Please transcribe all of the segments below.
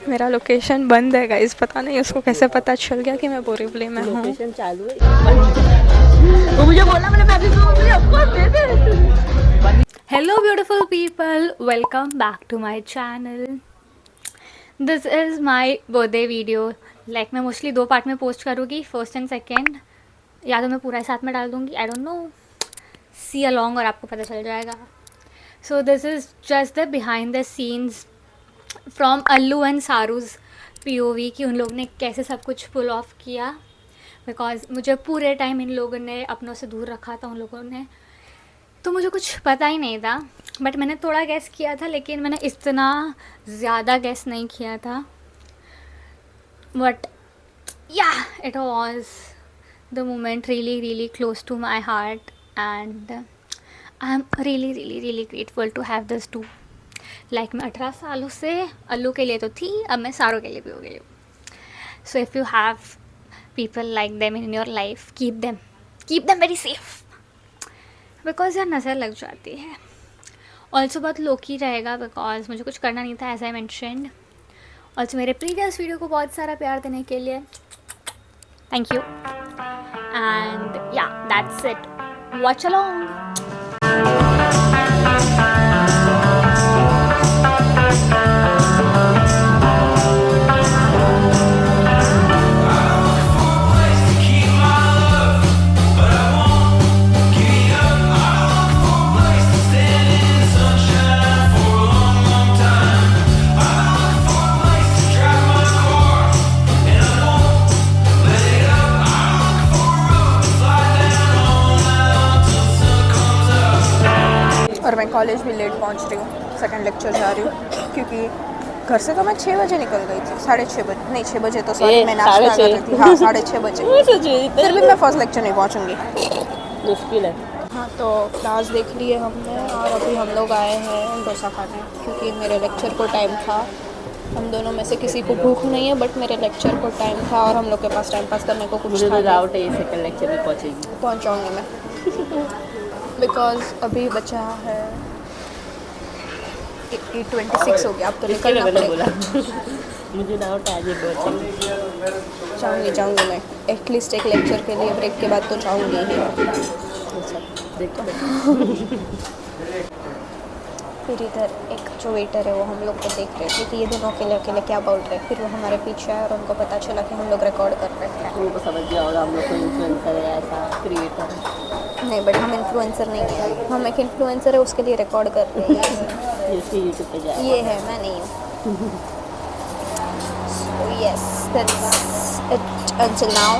मेरा लोकेशन बंद है गाइस, पता नहीं उसको कैसे पता चल गया कि मैं बोरीवली में हूँ। लोकेशन चालू है। वो मुझे बोला, मैंने अभी मुझे आपको दे दे। Hello beautiful people, welcome back to my channel. This is my birthday video. Like मैं मोस्टली 2 पार्ट में पोस्ट करूँगी, फर्स्ट एंड सेकेंड, या तो मैं पूरा साथ में डाल दूँगी, I don't know, see along और आपको पता चल जाएगा। So this is just the behind the scenes from Allu and Saru's POV कि उन लोगों ने कैसे सब कुछ पुल ऑफ किया। बिकॉज मुझे पूरे टाइम इन लोगों ने अपनों से दूर रखा था, उन लोगों ने, तो मुझे कुछ पता ही नहीं था। बट मैंने थोड़ा गैस किया था, लेकिन मैंने इतना ज़्यादा गैस नहीं किया था। But yeah it was the moment really close to my heart and I am really grateful to have this two. Like मैं 18 सालों से अल्लू के लिए तो थी, अब मैं सारों के लिए भी हो गई हूँ। So if you have people like them in your life, keep them very safe, because यार नज़र लग जाती है। ऑल्सो बहुत लोकी रहेगा बिकॉज मुझे कुछ करना नहीं था, एज आई मैंशनड। ऑल्सो मेरे प्रीवियस वीडियो को बहुत सारा प्यार देने के लिए थैंक यू एंड या दैट्स इट, वॉच अलोंग। और मैं कॉलेज भी लेट पहुंच रही हूँ, सेकंड लेक्चर जा रही हूँ क्योंकि घर से तो मैं 6 बजे निकल गई थी, 6:30 बजे, नहीं 6 बजे तो सॉरी मैं नाश्ता कर रही थी, हाँ 6:30 बजे। फिर भी मैं फर्स्ट लेक्चर नहीं पहुँचूँगी, मुश्किल है। हाँ तो क्लास देख ली है हमने और अभी हम लोग आए हैं डोसा खाने, क्योंकि मेरे लेक्चर को टाइम था। हम दोनों में से किसी को भूख नहीं है, बट मेरे लेक्चर को टाइम था और हम लोग के पास टाइम पास करने को कुछ मुझे था तो नहीं। डाउट है ये सेकंड लेक्चर में पहुंचेगी। पहुँच जाऊँगी मैं बिकॉज अभी बचा है 8:26 हो गया, अब तो निकलना मैंने पड़ेगा। बोला मुझे डाउट है आज ये पहुंचेगी। जाऊँगी मैं, एटलीस्ट एक लेक्चर के लिए ब्रेक के बाद तो जाऊँगी ही। अच्छा देखो फिर इधर एक जो वेटर है वो हम लोग को देख रहे थे कि ये दोनों अकेले अकेले क्या बोल रहे हैं। फिर वो हमारे पीछे आए और उनको पता चला कि हम लोग रिकॉर्ड कर रहे हैं। उनको समझ गया होगा हम लोग को इन्फ्लुएंसर है, ऐसा क्रिएटर है। नहीं बट हम इन्फ्लुएंसर नहीं है, हम एक इन्फ्लुएंसर है, उसके लिए रिकॉर्ड कर रहे हैं। इसके यूट्यूब पे जाए ये है, मैं नहीं हूँ। So yes that's it until now.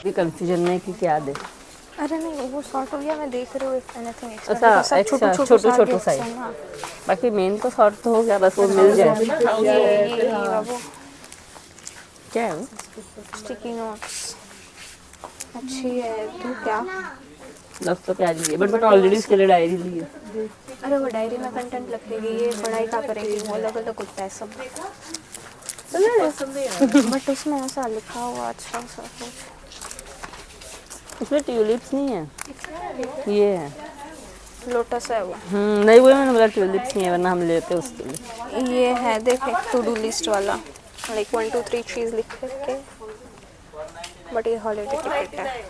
भी कंफ्यूजन में कि क्या दे। अरे नहीं वो शॉर्ट हो गया, मैं देख रही हूँ इफ एनीथिंग अच्छा एक्स्ट्रा छोटू साइज, बाकी मेन तो शॉर्ट तो हो गया, बस वो मिल जाए। ये बाबू क्या है वो? स्टिकी नोट्स अच्छी है, तू क्या? लव तो प्यारी है, बट ऑलरेडी इसके लिए डायरी ली है। अरे वो डायरी में कंटेंट लिखेगी, ये पढ़ाई क्या करेगी, वो अलग अलग होता है सब। बट उसमें ऐसा लिखा हुआ अच्छा सा कुछ। इसमें ट्यूलिप्स नहीं है, ये है लोटस है वो। नहीं वो मैंने बोला ट्यूलिप्स नहीं है, वरना हम लेते उसके लिए। ये है देख, एक टू डू लिस्ट वाला, लाइक 1 2 3 चीज़ लिख के, बट ये हॉलीडे टिकट है।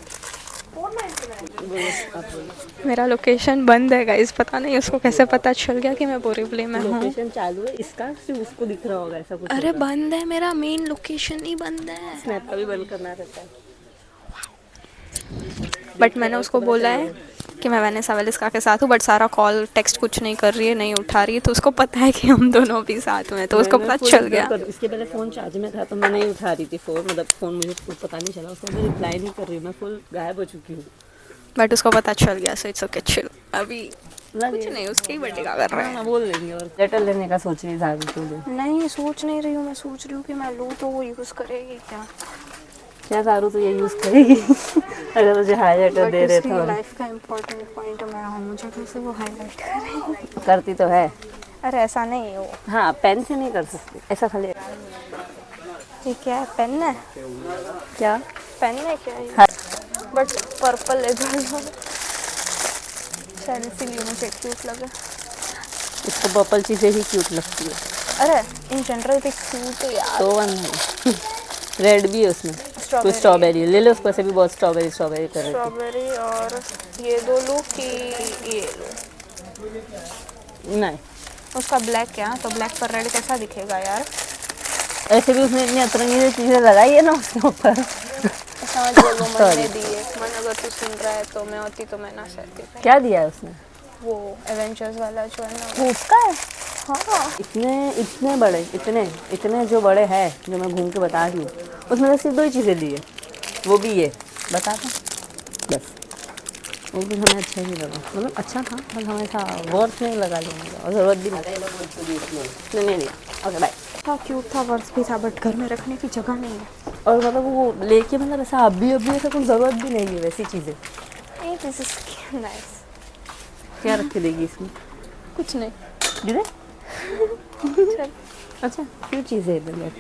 मेरा लोकेशन बंद है गाइस, पता नहीं उसको कैसे पता चल गया कि मैं बोरीवली में हूँ। लोकेशन चालू है इसका, सिर्फ उसको दिख रहा होगा ऐसा कुछ। अरे बंद है, मेरा मेन लोकेशन ही बंद है। स्नैप का भी बंद करना रहता है। बट मैंने उसको बोला है कि मैं वैनेसा वेलिस्का के साथ हूँ, बट सारा कॉल टेक्स्ट कुछ नहीं कर रही है, नहीं उठा रही है, तो उसको पता है कि हम दोनों भी साथ में, तो उसको पता चल गया। इसके पहले फ़ोन चार्ज में था तो मैं नहीं उठा रही थी फ़ोन, मतलब फ़ोन मुझे पता नहीं चला, उसको मैं रिप्लाई नहीं कर रही हूँ, मैं फुल गायब हो चुकी हूँ। बट उसको पता चल गया, सो इट्स ओके चिल। अभी कुछ नहीं, उसके ही बर्थडे का कर रहे हैं। बोल देंगे। और लेटर लेने का सोच रही थी? नहीं सोच नहीं रही हूँ, मैं सोच रही हूँ कि मैं लूँ तो वो यूज़ करेगी क्या। क्या सारू तो ये यूज़ करेगी अगर तुझे हाईलाइटर दे रहे थे। लाइफ का इम्पोर्टेंट पॉइंट मैं हूँ, मुझे कैसे वो हाईलाइट करेगी। करती तो है। अरे ऐसा नहीं है वो। हाँ पेन से नहीं कर सकती ऐसा, खाली ये क्या है, पेन है क्या पेन है क्या ये? हाँ। बट पर्पल है। सेल्फी ली मुझे क्यूट लगे। इसको पर्पल चीज़ें ही क्यूट लगती है। अरे इन जनरल भी क्यूट है यार। तो वन है रेड भी है उसमें, कुछ स्ट्रॉबेरी ले लो उसको से भी बहुत स्ट्रॉबेरी स्ट्रॉबेरी कर रही थी। स्ट्रॉबेरी और ये दो लूँ कि ये लूँ? नहीं उसका ब्लैक है तो ब्लैक पर रेड कैसा दिखेगा यार। ऐसे भी उसने इतनी अतरंगी चीज़ें लगाई है ना उसके ऊपर। समझ बोलो मैंने दी है मन, अगर तू सुन रहा है तो मैं होती तो मैं ना सहती। क्या दिया है उसने? वो एवेंजर्स वाला जो है ना वो उसका है। हाँ इतने बड़े इतने जो बड़े हैं जो मैं घूम के बता रही हूँ, उसमें सिर्फ 2 ही चीज़ें ली है, वो भी ये बता दो बस। वो भी हमें अच्छा ही नहीं लगा, मतलब अच्छा था पर हमें था वर्थ नहीं लगा लेने का और ज़रूरत भी नहीं लिया। Okay bye. था क्यूट था, वर्थ भी था, बट घर में रखने की जगह नहीं है। और मतलब वो लेके मतलब ऐसा अभी ऐसा कोई ज़रूरत भी नहीं है वैसी चीज़ें। This is nice. क्या रख के देगी इसमें? कुछ नहीं दीदी चल। अच्छा क्यों चीज़ें है मतलब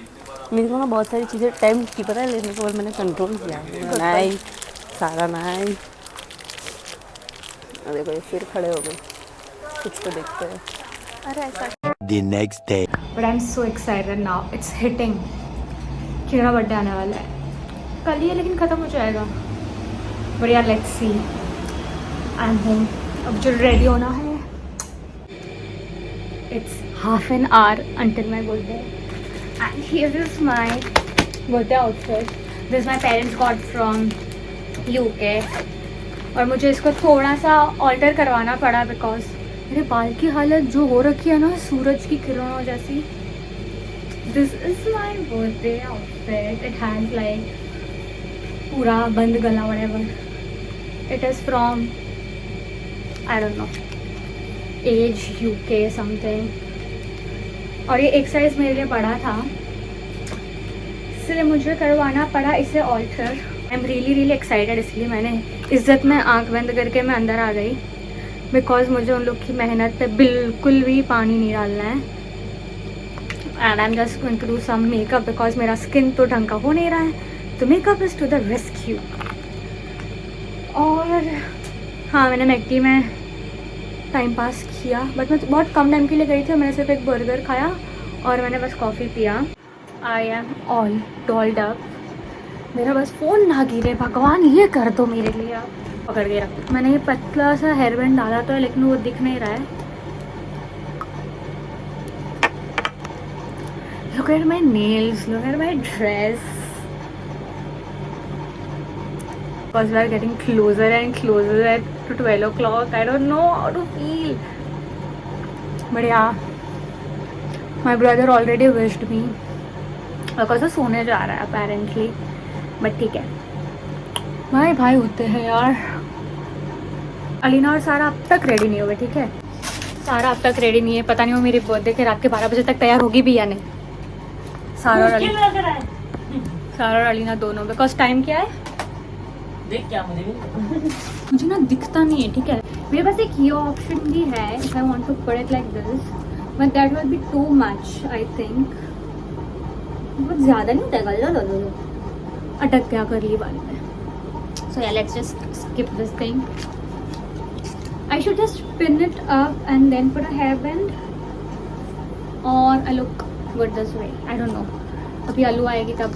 मेरे को ना बहुत सारी चीज़ें टाइम की पता है लेने के बाद मैंने कंट्रोल किया। नहीं सारा नहीं। अरे भाई फिर खड़े हो गए, कुछ तो देखते हैं। अरे ऐसा The next day. But I am so excited now, it's hitting कि मेरा बर्थडे आने वाला है। कल ही है लेकिन ख़त्म हो जाएगा। बट यार let's see. I am home, अब जो रेडी होना है। It's half an hour until my birthday and here is my birthday outfit. This my parents got from UK और मुझे इसको थोड़ा सा ऑल्टर करवाना पड़ा बिकॉज मेरे बाल की हालत जो हो रखी है ना सूरज की किरणों जैसी। This is my birthday outfit. It has like पूरा bandhgala whatever. It is from I don't know as UK something और ये एक साइज मेरे लिए बड़ा था इसलिए मुझे करवाना पड़ा इसे alter. I am really excited, इसलिए मैंने इज्जत में आंख बंद करके मैं अंदर आ गई बिकॉज मुझे उन लोग की मेहनत पे बिल्कुल भी पानी नहीं डालना है। And I am just going to do some makeup because मेरा स्किन तो ढंग का हो नहीं रहा है, तो makeup is to the rescue. और हाँ मैंने मैकडी में टाइम पास किया बट मैं बहुत कम टाइम के लिए गई थी। मैंने सिर्फ एक बर्गर खाया और मैंने बस कॉफ़ी पिया। आई एम ऑल डॉल्ड अप। मेरा बस फ़ोन ना गिरे भगवान, ये कर दो मेरे लिए आप। पकड़ के रख। मैंने ये पतला सा हेयर बैंड डाला तो है लेकिन वो दिख नहीं रहा है। Look at my nails, look at my dress. Because we are getting closer and closer to 12 o'clock. I don't know how to feel. But yeah, my brother already wished me. Because वो सोने जा रहा है apparently. But ठीक है, भाई भाई होते हैं यार। अलीना और सारा अब तक रेडी नहीं हुए, ठीक है। सारा अब तक रेडी नहीं है, पता नहीं वो मेरे बर्थडे के रात के 12 बजे तक तैयार होगी भी या नहीं। सारा और अलीना दोनों। बिकॉज टाइम क्या है देख क्या मुझे ना दिखता नहीं है, ठीक है। मेरे पास एक ये ऑप्शन भी है if I want to put it like this but that will be too much I think. बहुत ज़्यादा नहीं होता है, अटक गया करली बाल में। सो या let's just skip this thing. I should just pin it up and then put a hair band और I look good this way. I don't know, अभी आलू आएगी तब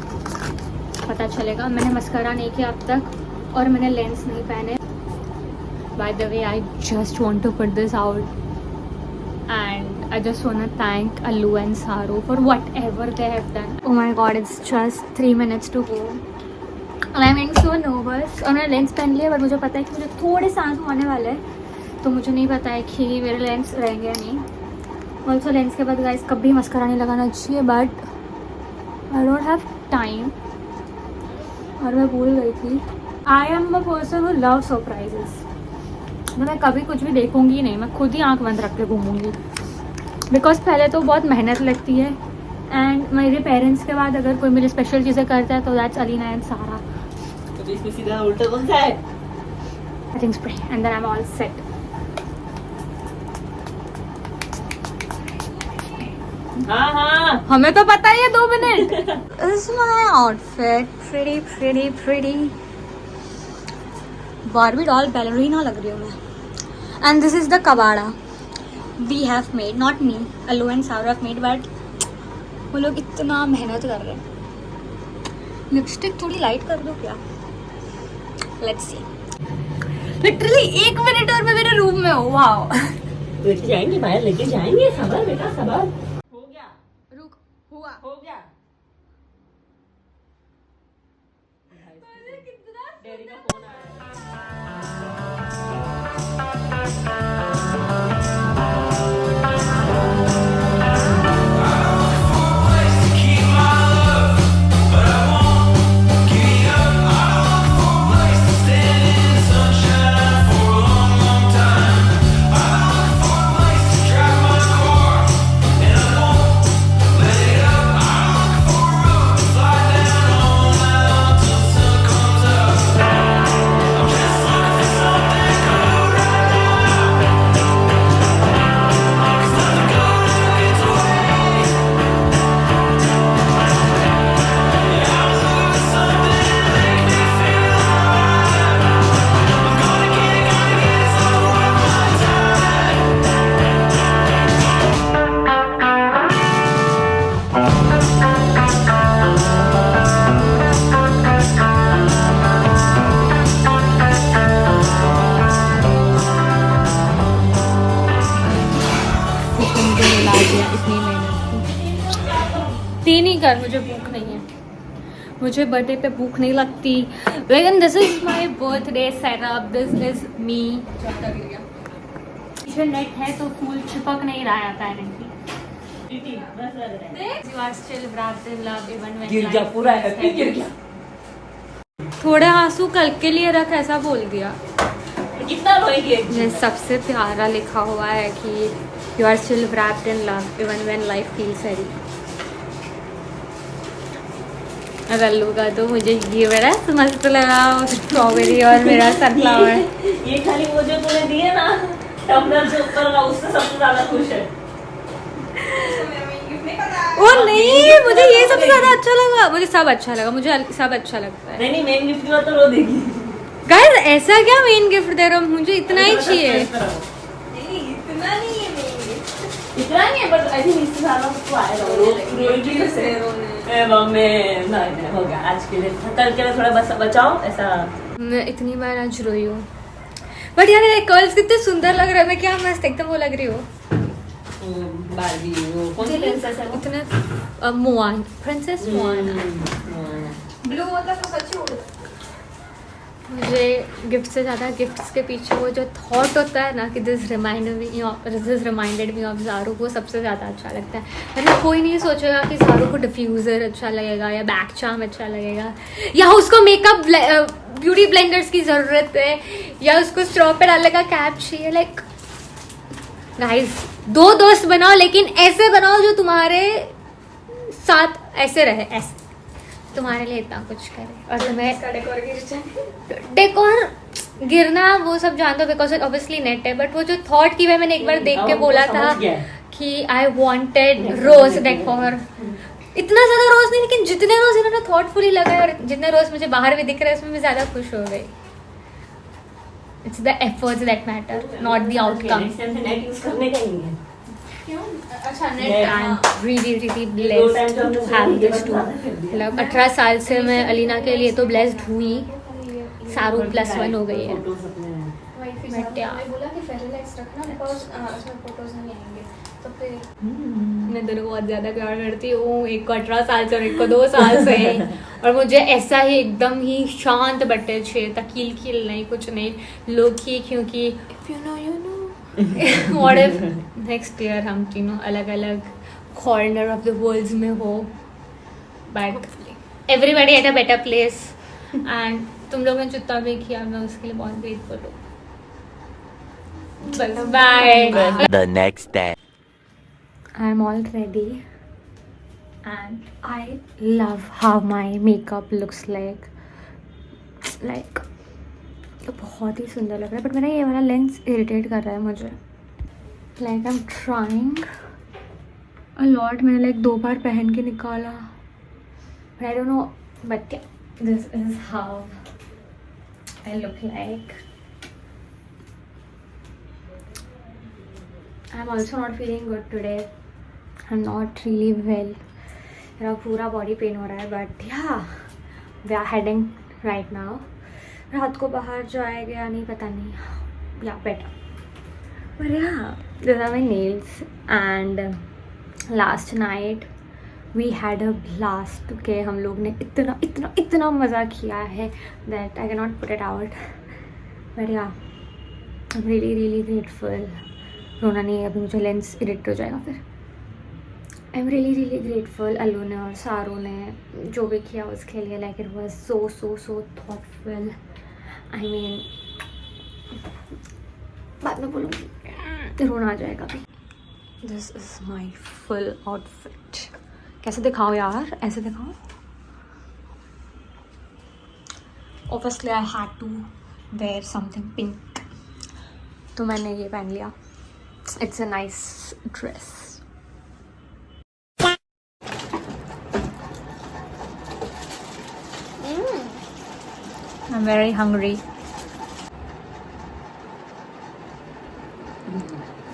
पता चलेगा। मैंने मस्कारा नहीं किया अब तक और मैंने लेंस नहीं पहने। By the way I just want to put this out and I just want to thank Allu and Saru for whatever they have done. Oh my god, it's just 3 minutes to go I am getting so nervous. और मैंने lens पहन लिया but मुझे पता है कि मुझे थोड़े से आंसू आने वाले हैं, तो मुझे नहीं पता है कि मेरे लेंस रहेंगे या नहीं। ऑल्सो लेंस के बाद गाइस कभी मस्कारा नहीं लगाना चाहिए but I don't have time और मैं भूल गई थी। I am a person who love surprises. मैं कभी कुछ भी देखूंगी नहीं, मैं खुद ही आंख बंद रख के घूमूंगी बिकॉज पहले तो बहुत मेहनत लगती है एंड मेरे पेरेंट्स के बाद अगर कोई मेरी स्पेशल चीज़ें करता है तो दैट्स अलीना एंड सारा। तो इसमें सीधा उल्टा कौन सा है? I think spray and then I am all set. हाँ हमें तो पता ही है 2 minute. This is my outfit, pretty. Barbie doll ballerina लग रही हूँ मैं। एंड दिस इज द कबाड़ा we have made, not me, Allu and Saru have made, but वो लोग इतना मेहनत कर रहे हैं. लिपस्टिक थोड़ी लाइट कर दो क्या? Let's see. लिटरली 1 मिनट और मैं मेरे रूम में हूँ. वाओ. लेके जाएंगे बाहर, लेके जाएंगे. सबर बेटा सबर. हो गया. रुक. हुआ. हो गया. डैडी का फोन आया. इतनी मेहनत की. टी नहीं कर, मुझे भूख नहीं है. मुझे बर्थडे पे भूख नहीं लगती. लेकिन this is my birthday setup. This is me. पीछे नेट है तो फूल चिपक नहीं रहा है apparently. You are still wrapped in love even when गिर गया life पूरा. is हैप्पी गिर heavy. गया. थोड़े आंसू कल के लिए रख, ऐसा बोल दिया. कितना रोएगी. ये सबसे प्यारा लिखा हुआ है कि you are still wrapped in love even when life feels heavy. Rallu का तो मुझे ये बड़ा मस्त लगा, स्ट्रॉबेरी और मेरा सनफ्लावर. ये खाली वो जो तूने दिए ना टम्बलर जो ऊपर लगा उससे सबसे ज्यादा खुश है. वो नहीं, मुझे ये सबसे ज्यादा अच्छा लगा. मुझे सब अच्छा लगा, मुझे सब अच्छा लगता है. नहीं मेन गिफ्ट की तो रो देगी. गाइस ऐसा क्या मेन गिफ्ट दे रहे हो? मुझे इतना ही चाहिए. इतना नहीं है बट आई थिंक इससे ज्यादा उसको आएगा. रोएगी उससे. ए मम्मी नहीं हो गया आज के लिए. कल के लिए थोड़ा बस बचाओ ऐसा. मैं इतनी बार आज रोई हूँ. बट यार ये कर्ल्स कितने सुंदर लग रहे हैं. मैं क्या मस्त एकदम वो लग रही हूँ. बारबी वो कौन सी प्रिंसेस है वो? इतने मोआन, प्रिंसेस मोआन. ब्लू होता तो सच्ची उड़. मुझे गिफ्ट से ज़्यादा गिफ्ट्स के पीछे वो जो थॉट होता है ना कि दिस रिमाइंडेड मी ऑफ ज़ारू, वो सबसे ज़्यादा अच्छा लगता है. मतलब कोई नहीं सोचेगा कि ज़ारू को डिफ्यूज़र अच्छा लगेगा या बैक चार्म अच्छा लगेगा या उसको मेकअप ब्यूटी ब्लेंडर्स की ज़रूरत है या उसको स्ट्रॉ पे डालने का कैप चाहिए. लाइक गाइस, 2 दोस्त बनाओ लेकिन ऐसे बनाओ जो तुम्हारे साथ ऐसे रहे, ऐसे तुम्हारे लिए इतना कुछ करे. और तुम्हें डेकोर गिरना वो सब जानते हो बिकॉज ऑब्वियसली नेट है. बट वो जो थॉट की मैंने एक बार देख के बोला था कि आई वांटेड रोज डेकोर. इतना ज्यादा रोज नहीं, लेकिन जितने रोज इन्होंने थॉटफुली लगाए और जितने रोज मुझे बाहर भी दिख रहे हैं उसमें मैं ज्यादा खुश हो गई. It's the efforts that matter, not the outcome. Net use करने का ही नहीं है. अच्छा net. I am really blessed to have this two. मतलब 18 साल से मैं अलीना के लिए तो ब्लेस्ड हुई. सारू +1 हो गई है. मैं दोनों बहुत ज़्यादा प्यार करती हूँ. एक को 18 साल से और एक को 2 साल से. और मुझे ऐसा ही एकदम ही शांत बट्टे छे तकील खील नहीं, कुछ नहीं लोग ही, क्योंकि व्हाट इफ नेक्स्ट ईयर हम तीनों अलग अलग कॉर्नर ऑफ द वर्ल्ड में हो, but everybody at a better place. And तुम लोगों ने जितना भी किया मैं उसके लिए बहुत ग्रेटफुल हूँ. Bye. The next day. I am all ready and I love how my makeup looks like. तो बहुत ही सुंदर लग रहा है. बट मेरा ये वाला लेंस इरिटेट कर रहा है मुझे. Like I am trying a lot. मैंने लाइक 2 बार पहन के निकाला. But I don't no, but this is how I look like. I'm also not feeling good today. I'm not really well. मेरा पूरा बॉडी पेन हो रहा है but yeah we are heading right now. रात को बाहर जाएगा या नहीं पता नहीं. Yeah better. But yeah, these are my nails and last night we had a blast. Okay, हम लोग ने इतना इतना इतना मज़ा किया है that I cannot put it out. But yeah, I'm really really grateful. रोना नहीं है अभी, मुझे लेंस इरिटेट हो जाएगा फिर. I am really really grateful. Allu ने और सारू ने जो भी किया उसके लिए. Like it was so so so thoughtful. I mean बाद में बोलूँगी, रोना आ जाएगा अभी. This is my full outfit. कैसे दिखाओ यार, ऐसे दिखाओ. Obviously I had to wear something pink, तो मैंने ये पहन लिया. It's a nice dress. I'm very hungry.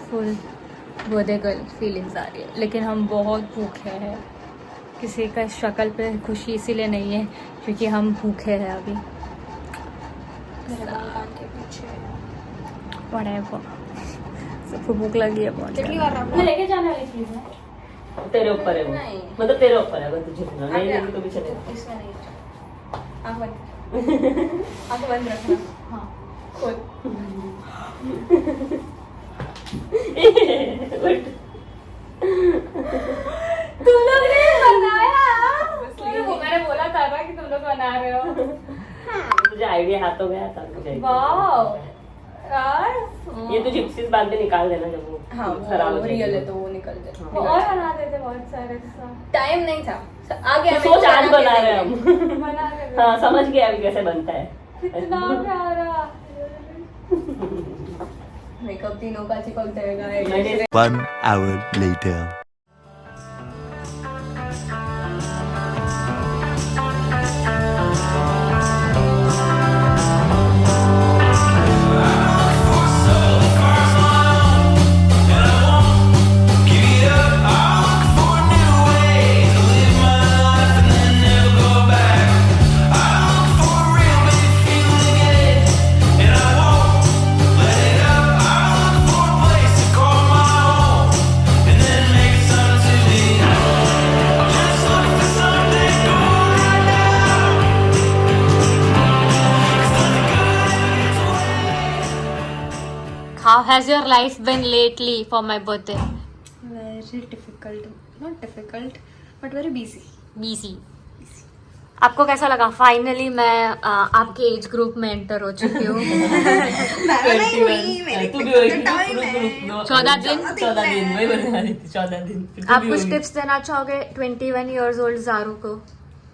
Full birthday girl feelings आ रही है, लेकिन हम बहुत भूखे हैं. किसी का शक्ल पे खुशी इसीलिए नहीं है क्योंकि हम भूखे हैं अभी. Whatever. सबको भूख लगी है बहुत. लेके जाने वाली चीज़ है. तेरे ऊपर है वो. मतलब तेरे ऊपर है, अगर तुझे नहीं लेगी तो भी चलेगा. इसमें नहीं. आँख बंद. आँख बंद रखना. हाँ खोल. तुम लोग ने बनाया. मैंने बोला था ना कि तुम लोग बना रहे हो. मुझे आइडिया हाथों गया था. वाओ यार, ये तो जिप्सीज बाद में निकाल देना जब वो खराब हो रियल है जाएगी. तो वो निकल जाए. वो और बना देते बहुत सारे. टाइम नहीं था. आगे तो सोच आज बना रहे हैं हम. बना देते. हाँ समझ गए अभी कैसे बनता है. कितना प्यारा. मेकअप तीनों का चिपक जाएगा. मैंने 1 hour later. How has your life been lately for my birthday? Very difficult. Not difficult but very busy. Busy. आपको कैसा लगा? फाइनली मैं आपके एज ग्रुप में एंटर हो चुकी हूँ. 14 दिन. 14 दिन वही बना रही थी. 14 दिन. आप कुछ टिप्स देना चाहोगे 21 years old जारू को?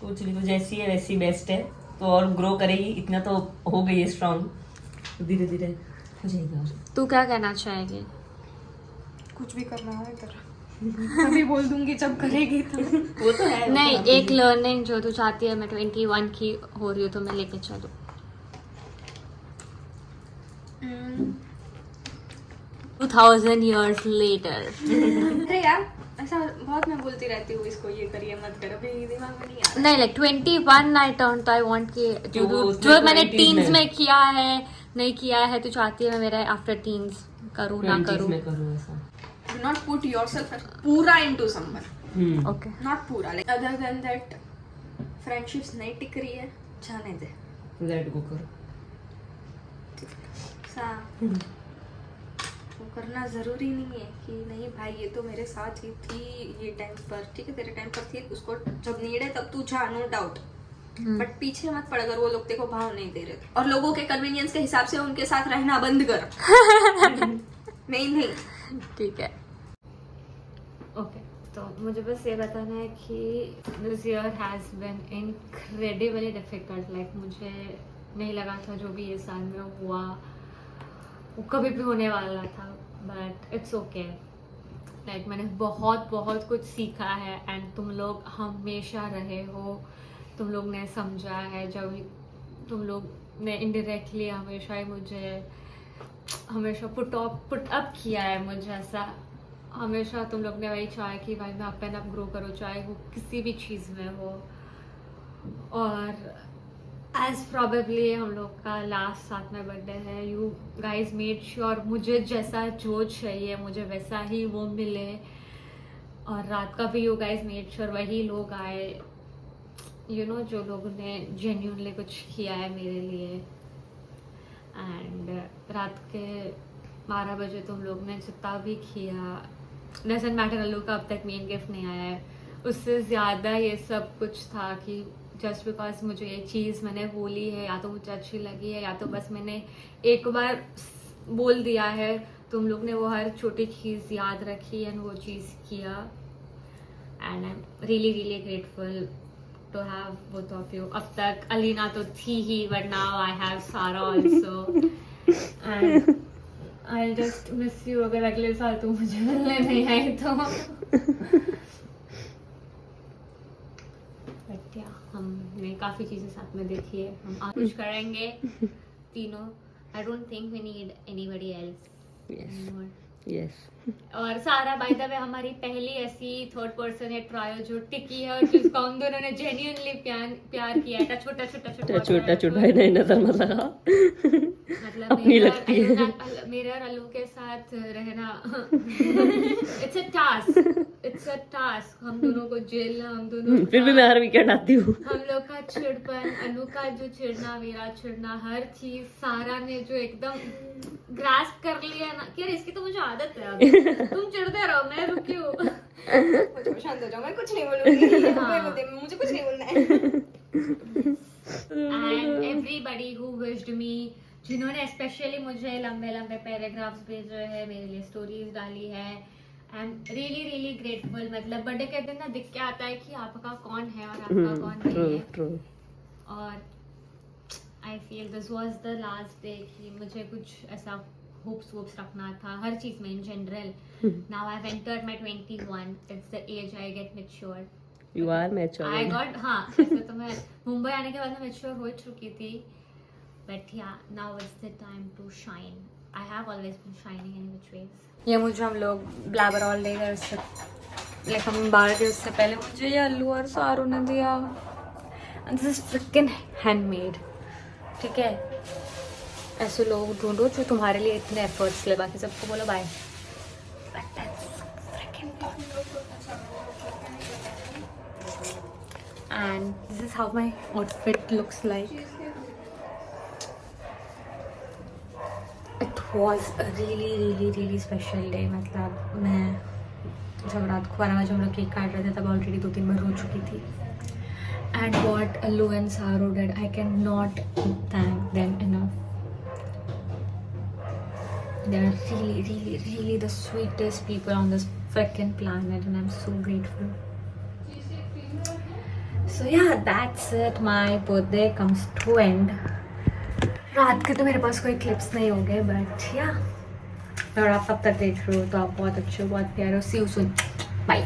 कुछ नहीं, तो जैसी है वैसी बेस्ट है. तो और ग्रो करेगी. इतना तो हो गई है स्ट्रांग. धीरे धीरे हो जाएगा. तू क्या कहना चाहेगी? कुछ भी करना है कर. अभी बोल दूंगी जब करेगी तो. वो तो है. नहीं, एक लर्निंग जो तू चाहती है मैं 21 की हो रही हूँ तो मैं लेके चलूँ. 2000 years later. अरे यार ऐसा बहुत मैं बोलती रहती हूँ इसको ये करिए मत कर. अभी दिमाग में नहीं आ रहा. नहीं, लाइक 21 I turned, तो आई वांट कि जो मैंने टीन्स में किया है नहीं किया है, तो चाहती है मैं मेरा आफ्टर टीन्स करूँ ना करूँ. Do not put yourself पूरा into someone. ओके. Not पूरा. Like other than that, friendships नहीं टिक रही है, जाने दे. लेट गो करो. सा वो करना जरूरी नहीं है कि नहीं भाई ये तो मेरे साथ ही थी ये टाइम पर. ठीक है तेरे टाइम पर थी, उसको जब नीड है तब तू जा, नो डाउट. बट पीछे मत पड़ अगर वो लोग तेरे को भाव नहीं दे रहे. और लोगों के कन्वीनियंस के हिसाब से उनके साथ रहना बंद कर. नहीं. ठीक है. ओके, तो मुझे बस ये बताना है कि this year has been incredibly difficult. Like मुझे नहीं लगा था जो भी ये साल में हुआ वो कभी भी होने वाला था. But it's okay. लाइक मैंने बहुत बहुत कुछ सीखा है. एंड तुम लोग हमेशा रहे हो. तुम लोग ने समझा है. जब तुम लोग ने इनडायरेक्टली हमेशा ही मुझे हमेशा पुट अप किया है मुझे। ऐसा हमेशा तुम लोग ने वही चाहा कि भाई मैं अप एंड अप ग्रो करूँ, चाहे वो किसी भी चीज़ में हो। और एज प्रॉबेबली हम लोग का लास्ट साथ में बर्थडे है, यू गाइज मेड श्योर मुझे जैसा जो चाहिए मुझे वैसा ही वो मिले। और रात का भी यू गाइज मेड श्योर वही लोग आए, यू नो, जो लोगों ने जेन्यूनली कुछ किया है मेरे लिए। एंड रात के 12 बजे तुम लोग ने जितना भी किया, डजंट मैटर, अल्लू का अब तक मेन गिफ्ट नहीं आया है, उससे ज़्यादा ये सब कुछ था कि जस्ट बिकॉज मुझे ये चीज़ मैंने बोली है, या तो मुझे अच्छी लगी है, या तो बस मैंने एक बार बोल दिया है, तुम लोग ने वो हर छोटी चीज़ याद रखी एंड वो चीज़ किया। And I am really really grateful to have both of you. अब तक अलीना तो थी ही, but now I have Sara also. And I just miss you. अगर अगले साल तुम मुझे मिलने नहीं आई तो। बट या हमने काफ़ी चीज़ें साथ में देखी है, हम आज कुछ करेंगे तीनों। I don't think we need anybody else anymore. Yes और सारा बाय द वे हमारी पहली ऐसी थर्ड पर्सन है ट्रायल जो टिकी है और जिसका हम दोनों ने जेन्युइनली प्यार किया है। छोटा छोटा नहीं नजर मत लगा, मतलब अपनी लगती है। मेरे और अल्लू के साथ रहना इट्स अ टास्क। हम दोनों को झेलना, हम दोनों फिर भी मैं हर वीकेंड आती हूँ। हम लोग का चिड़पन, अनु का जो चिड़ना, मेरा चिड़ना, हर चीज सारा ने जो एकदम ग्रास्प कर लिया ना कि यार इसकी तो मुझे आदत है, तुम चिढ़ते रहो, मैं रुकी हूँ। मुझे शांत हो जाओ, मैं कुछ नहीं बोलूंगी। हाँ। मुझे कुछ नहीं बोलना है। एंड एवरीबडी हु विश्ड मी, जिन्होंने स्पेशली मुझे लंबे लंबे पैराग्राफ्स भेजे हैं, मेरे लिए स्टोरीज डाली है, आई एम रियली रियली ग्रेटफुल। मतलब बर्थडे के दिन ना दिख के आता है कि आपका कौन है और आपका कौन नहीं है। और I feel this was the last day कि मुझे कुछ ऐसा होप्स रखना था हर चीज में in general. Now I have entered my 21, it's the age I get mature. You are mature. I got, हाँ ऐसे तो मैं मुंबई आने के बाद में मैच्योर हो चुकी थी, but yeah now it's the time to shine. I have always been shining in which ways. ये मुझे हम लोग ब्लैबर ऑल डे गए, उससे लाइक हम बाहर गए उससे पहले मुझे ये अल्लू और सारू ने दिया। And this is fricking handmade, ठीक है। ऐसे लोग ढूंढो जो तुम्हारे लिए इतने एफर्ट्स ले, बाकी सबको बोलो bye. And this is how my outfit looks like. It was a really special day. मतलब मैं जब रात को 12 बजे हम लोग केक काट रहे थे तब ऑलरेडी 2-3 बार रो चुकी थी। And what Allu and Saru did, I cannot thank them enough. They are really the sweetest people on this freaking planet, and I'm so grateful. So yeah, that's it. My birthday comes to end. रात के तो मेरे पास कोई clips नहीं हो गए, but या अगर आप तब तक देख रहे हो तो आप बहुत अच्छे हो, बहुत प्यारे हो। See you soon. Bye.